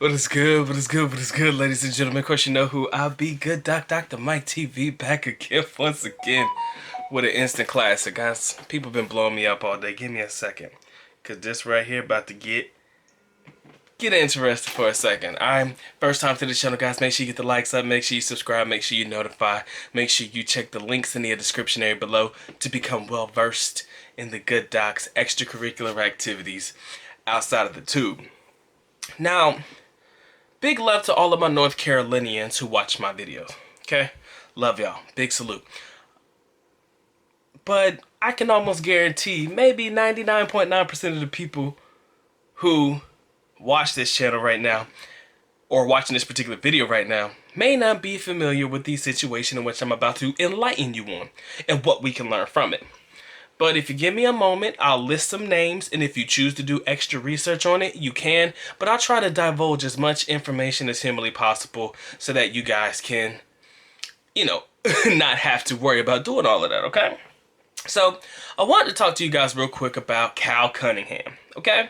What is good? What is good? What is good, ladies and gentlemen? Of course, you know who I be. Good Doc, Dr. Mike TV, back again, once again, with an instant classic. Guys, people been blowing me up all day. Give me a second, cause this right here about to get interested for a second. I'm first time to the channel, guys. Make sure you get the likes up, make sure you subscribe, make sure you notify, make sure you check the links in the description area below to become well versed in the Good Doc's extracurricular activities outside of the tube. Now, big love to all of my North Carolinians who watch my videos. Okay? Love y'all. Big salute. But I can almost guarantee maybe 99.9% of the people who watch this channel right now or watching this particular video right now may not be familiar with the situation in which I'm about to enlighten you on and what we can learn from it. But if you give me a moment, I'll list some names, and if you choose to do extra research on it, you can. But I'll try to divulge as much information as humanly possible so that you guys can, not have to worry about doing all of that, okay? So, I wanted to talk to you guys real quick about Cal Cunningham, okay?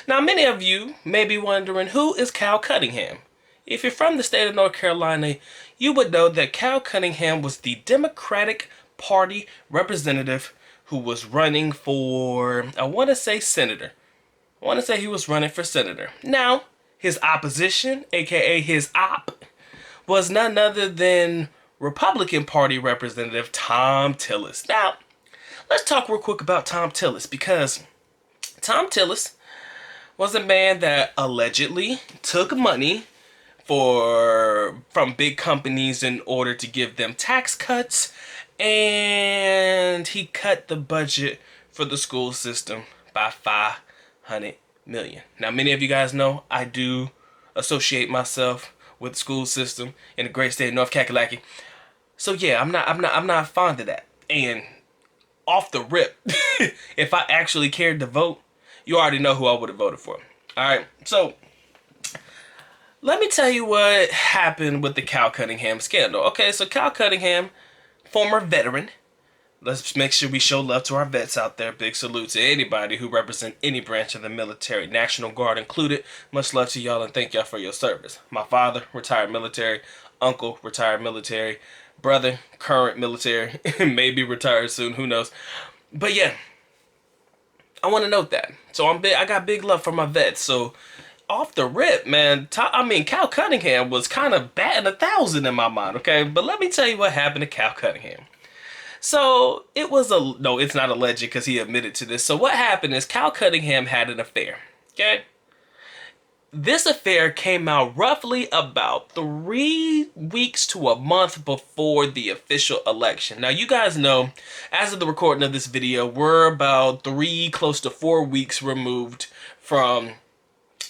Now, many of you may be wondering, who is Cal Cunningham? If you're from the state of North Carolina, you would know that Cal Cunningham was the Democratic Party representative who was running for, I want to say senator. I want to say he was running for senator. Now, his opposition, aka his op, was none other than Republican Party Representative Tom Tillis. Now, let's talk real quick about Tom Tillis, because Tom Tillis was a man that allegedly took money from big companies in order to give them tax cuts, and he cut the budget for the school system by $500 million. Now, many of you guys know I do associate myself with the school system in the great state of North Kakalaki. So yeah, I'm not fond of that. And off the rip, if I actually cared to vote, you already know who I would have voted for. All right, so let me tell you what happened with the Cal Cunningham scandal. Okay, so Cal Cunningham, former veteran. Let's make sure we show love to our vets out there. Big salute to anybody who represent any branch of the military, National Guard included. Much love to y'all and thank y'all for your service. My father, retired military. Uncle, retired military. Brother, current military. Maybe retired soon, who knows. But yeah, I want to note that. So I got big love for my vets. So off the rip, man, Cal Cunningham was kind of batting 1,000 in my mind, okay? But let me tell you what happened to Cal Cunningham. So, it's not alleged because he admitted to this. So what happened is Cal Cunningham had an affair, okay? This affair came out roughly about 3 weeks to a month before the official election. Now, you guys know, as of the recording of this video, we're about 3, close to 4 weeks removed from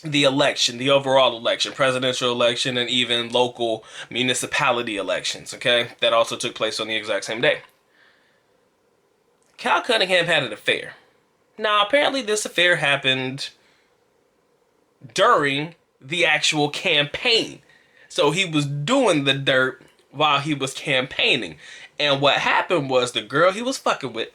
the election, the overall election, presidential election, and even local municipality elections, okay? That also took place on the exact same day. Cal Cunningham had an affair. Now, apparently this affair happened during the actual campaign. So he was doing the dirt while he was campaigning. And what happened was the girl he was fucking with,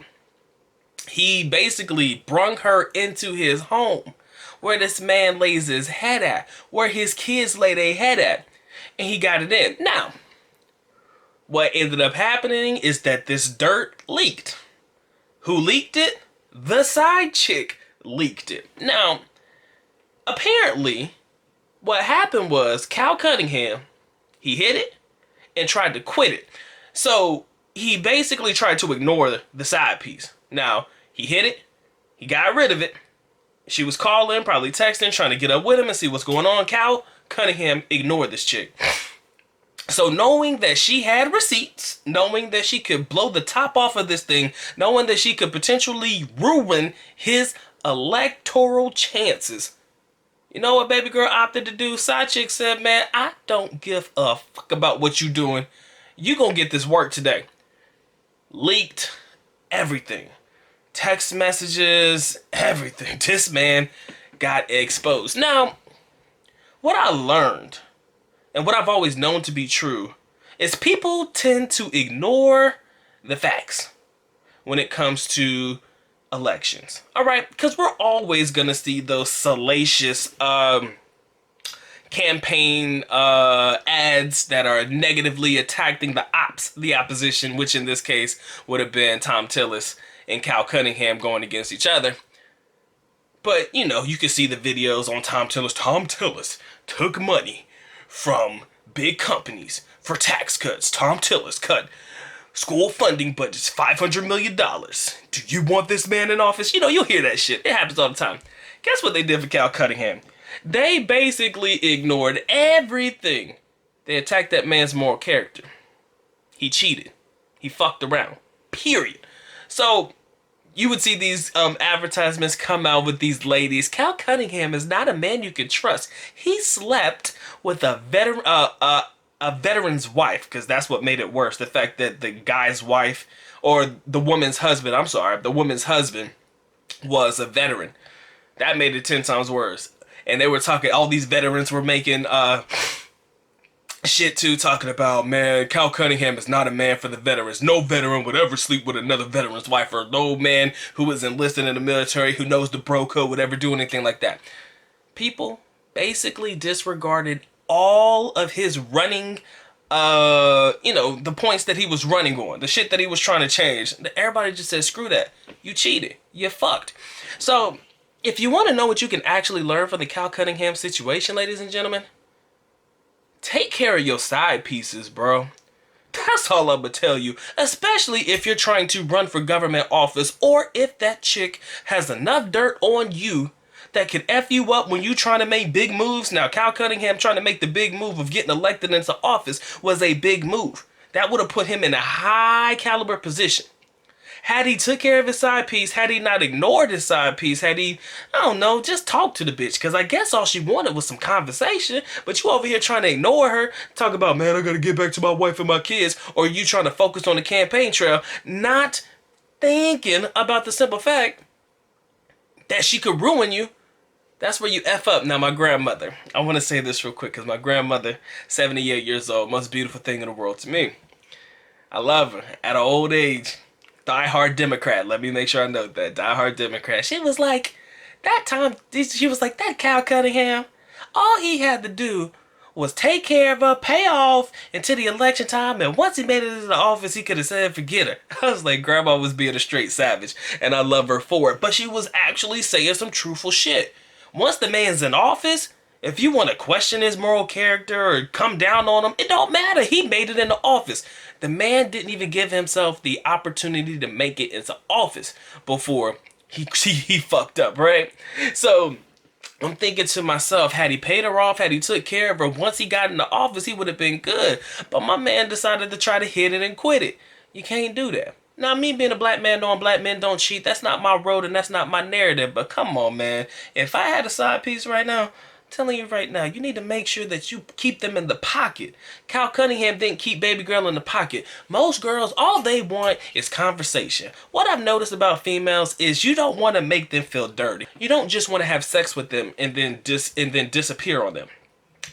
he basically brung her into his home, where this man lays his head at, where his kids lay their head at, and he got it in. Now, what ended up happening is that this dirt leaked. Who leaked it? The side chick leaked it. Now, apparently, what happened was Cal Cunningham, he hit it and tried to quit it. So, he basically tried to ignore the side piece. Now, he hit it, he got rid of it. She was calling, probably texting, trying to get up with him and see what's going on. Cal Cunningham ignored this chick. So knowing that she had receipts, knowing that she could blow the top off of this thing, knowing that she could potentially ruin his electoral chances, you know what baby girl opted to do? Side chick said, man, I don't give a fuck about what you doing. You gonna get this work today. Leaked everything. Text messages, everything. This man got exposed. Now, what I learned, and what I've always known to be true, is people tend to ignore the facts when it comes to elections. All right, because we're always going to see those salacious campaign ads that are negatively attacking the opposition, which in this case would have been Tom Tillis and Cal Cunningham going against each other. But, you know, you can see the videos on Tom Tillis. Tom Tillis took money from big companies for tax cuts. Tom Tillis cut school funding budgets $500 million. Do you want this man in office? You know, you'll hear that shit. It happens all the time. Guess what they did for Cal Cunningham? They basically ignored everything. They attacked that man's moral character. He cheated. He fucked around. Period. So you would see these advertisements come out with these ladies. Cal Cunningham is not a man you can trust. He slept with a veteran's wife, because that's what made it worse. The fact that the guy's wife, or the woman's husband, I'm sorry, the woman's husband was a veteran. That made it 10 times worse. And they were talking, all these veterans were making shit too, talking about, man, Cal Cunningham is not a man for the veterans. No veteran would ever sleep with another veteran's wife, or no man who is enlisted in the military, who knows the bro code, would ever do anything like that. People basically disregarded all of his running, the points that he was running on, the shit that he was trying to change. Everybody just said, screw that. You cheated. You fucked. So, if you want to know what you can actually learn from the Cal Cunningham situation, ladies and gentlemen, take care of your side pieces, bro. That's all I'm going to tell you, especially if you're trying to run for government office, or if that chick has enough dirt on you that could F you up when you trying to make big moves. Now, Cal Cunningham trying to make the big move of getting elected into office was a big move. That would have put him in a high caliber position. Had he took care of his side piece, had he not ignored his side piece, had he, I don't know, just talk to the bitch. Because I guess all she wanted was some conversation. But you over here trying to ignore her, talk about, man, I got to get back to my wife and my kids. Or you trying to focus on the campaign trail, not thinking about the simple fact that she could ruin you. That's where you F up. Now, my grandmother, I want to say this real quick, because my grandmother, 78 years old, most beautiful thing in the world to me. I love her at an old age. Die-hard Democrat. Let me make sure I note that. Die-hard Democrat. She was like, that Cal Cunningham, all he had to do was take care of her, pay off until the election time, and once he made it into the office, he could have said, forget her. I was like, Grandma was being a straight savage, and I love her for it. But she was actually saying some truthful shit. Once the man's in office, if you want to question his moral character or come down on him, it don't matter. He made it into office. The man didn't even give himself the opportunity to make it into office before he fucked up, right? So I'm thinking to myself, had he paid her off, had he took care of her, once he got into office, he would have been good. But my man decided to try to hit it and quit it. You can't do that. Now, me being a black man knowing black men don't cheat, that's not my road and that's not my narrative. But come on, man. If I had a side piece right now, telling you right now, you need to make sure that you keep them in the pocket. Cal Cunningham didn't keep baby girl in the pocket. Most girls, all they want is conversation. What I've noticed about females is you don't want to make them feel dirty. You don't just want to have sex with them and then disappear on them.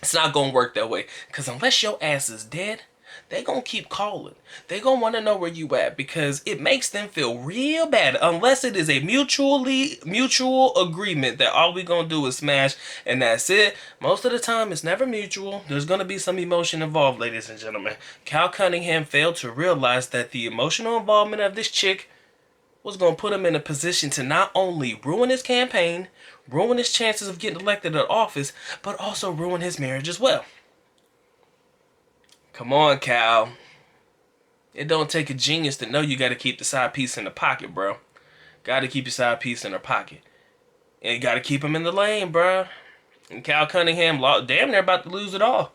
It's not going to work that way. Because unless your ass is dead, they gonna keep calling. They gonna want to know where you at, because it makes them feel real bad, unless it is a mutual agreement that all we gonna do is smash and that's it. Most of the time it's never mutual. There's gonna be some emotion involved, ladies and gentlemen. Cal Cunningham failed to realize that the emotional involvement of this chick was gonna put him in a position to not only ruin his campaign, ruin his chances of getting elected to office, but also ruin his marriage as well. Come on, Cal. It don't take a genius to know you got to keep the side piece in the pocket, bro. Got to keep your side piece in her pocket. And you got to keep him in the lane, bro. And Cal Cunningham, damn near about to lose it all.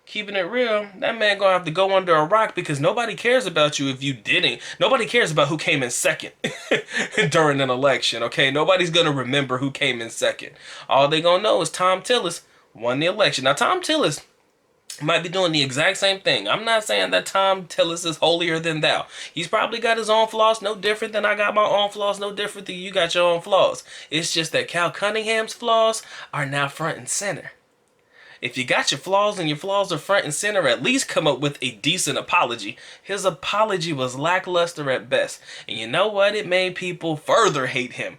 Keeping it real, that man gonna have to go under a rock, because nobody cares about you if you didn't. Nobody cares about who came in second during an election, okay? Nobody's gonna remember who came in second. All they gonna know is Tom Tillis won the election. Now, Tom Tillis might be doing the exact same thing. I'm not saying that Tom Tillis is holier than thou. He's probably got his own flaws, no different than I got my own flaws, no different than you got your own flaws. It's just that Cal Cunningham's flaws are now front and center. If you got your flaws and your flaws are front and center, at least come up with a decent apology. His apology was lackluster at best. And you know what? It made people further hate him.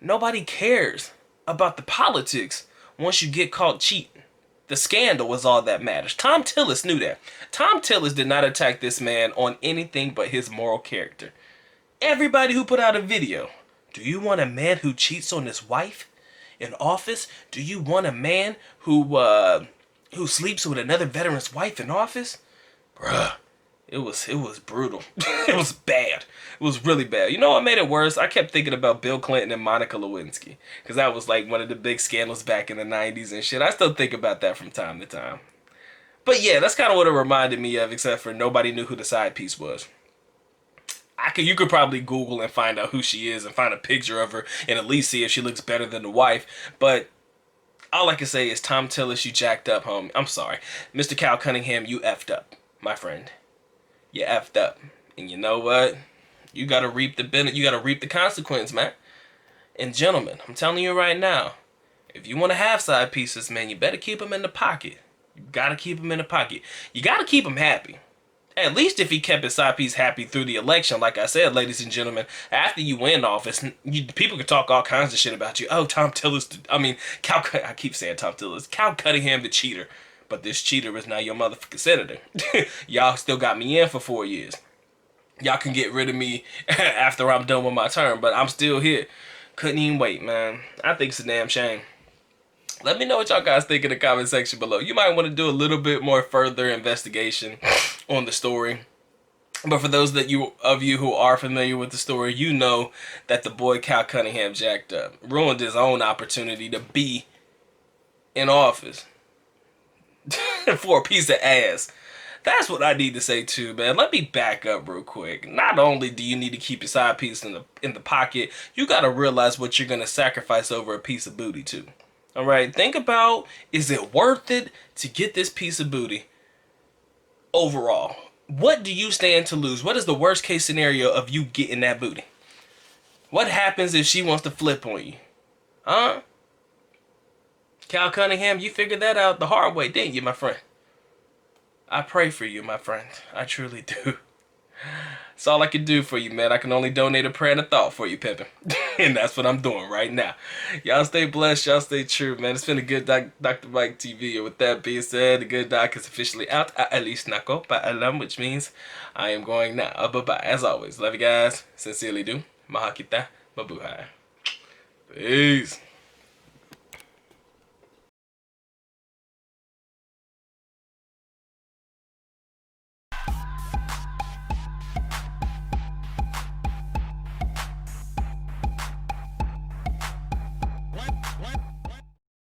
Nobody cares about the politics. once you get caught cheating. The scandal was all that matters. Tom Tillis knew that. Tom Tillis did not attack this man on anything but his moral character. Everybody who put out a video, do you want a man who cheats on his wife in office? Do you want a man who sleeps with another veteran's wife in office? Bruh, it was brutal. It was bad. It was really bad. You know what made it worse? I kept thinking about Bill Clinton and Monica Lewinsky, because that was like one of the big scandals back in the 90s and shit. I still think about that from time to time. But yeah, that's kind of what it reminded me of, except for nobody knew who the side piece was. You could probably Google and find out who she is and find a picture of her and at least see if she looks better than the wife. But all I can say is, Tom Tillis, you jacked up, homie. I'm sorry. Mr. Cal Cunningham, you effed up, my friend. You effed up. And you know what? You gotta reap the consequence, man. And gentlemen, I'm telling you right now, if you want to have side pieces, man, you better keep them in the pocket. You gotta keep them in the pocket. You gotta keep them happy. At least if he kept his side piece happy through the election, like I said, ladies and gentlemen, after you win office, people can talk all kinds of shit about you. Oh, Tom Tillis, I keep saying Tom Tillis, Cal Cunningham the cheater. But this cheater is now your motherfucking senator. Y'all still got me in for 4 years. Y'all can get rid of me after I'm done with my term, but I'm still here. Couldn't even wait, man. I think it's a damn shame. Let me know what y'all guys think in the comment section below. You might want to do a little bit more further investigation on the story. But for those of you who are familiar with the story, you know that the boy Cal Cunningham jacked up. Ruined his own opportunity to be in office. For a piece of ass. That's what I need to say too, man. Let me back up real quick. Not only do you need to keep your side piece in the pocket, you gotta realize what you're gonna sacrifice over a piece of booty too. Alright, think about, is it worth it to get this piece of booty overall? What do you stand to lose? What is the worst case scenario of you getting that booty? What happens if she wants to flip on you? Huh? Cal Cunningham, you figured that out the hard way, didn't you, my friend? I pray for you, my friend. I truly do. That's all I can do for you, man. I can only donate a prayer and a thought for you, pimpin'. And that's what I'm doing right now. Y'all stay blessed. Y'all stay true, man. It's been a good Dr. Mike TV. And with that being said, the good doc is officially out. At least nako paalam, which means I am going now. Bye-bye. As always, love you guys. Sincerely do. Mahal kita. Mabuhay. Peace.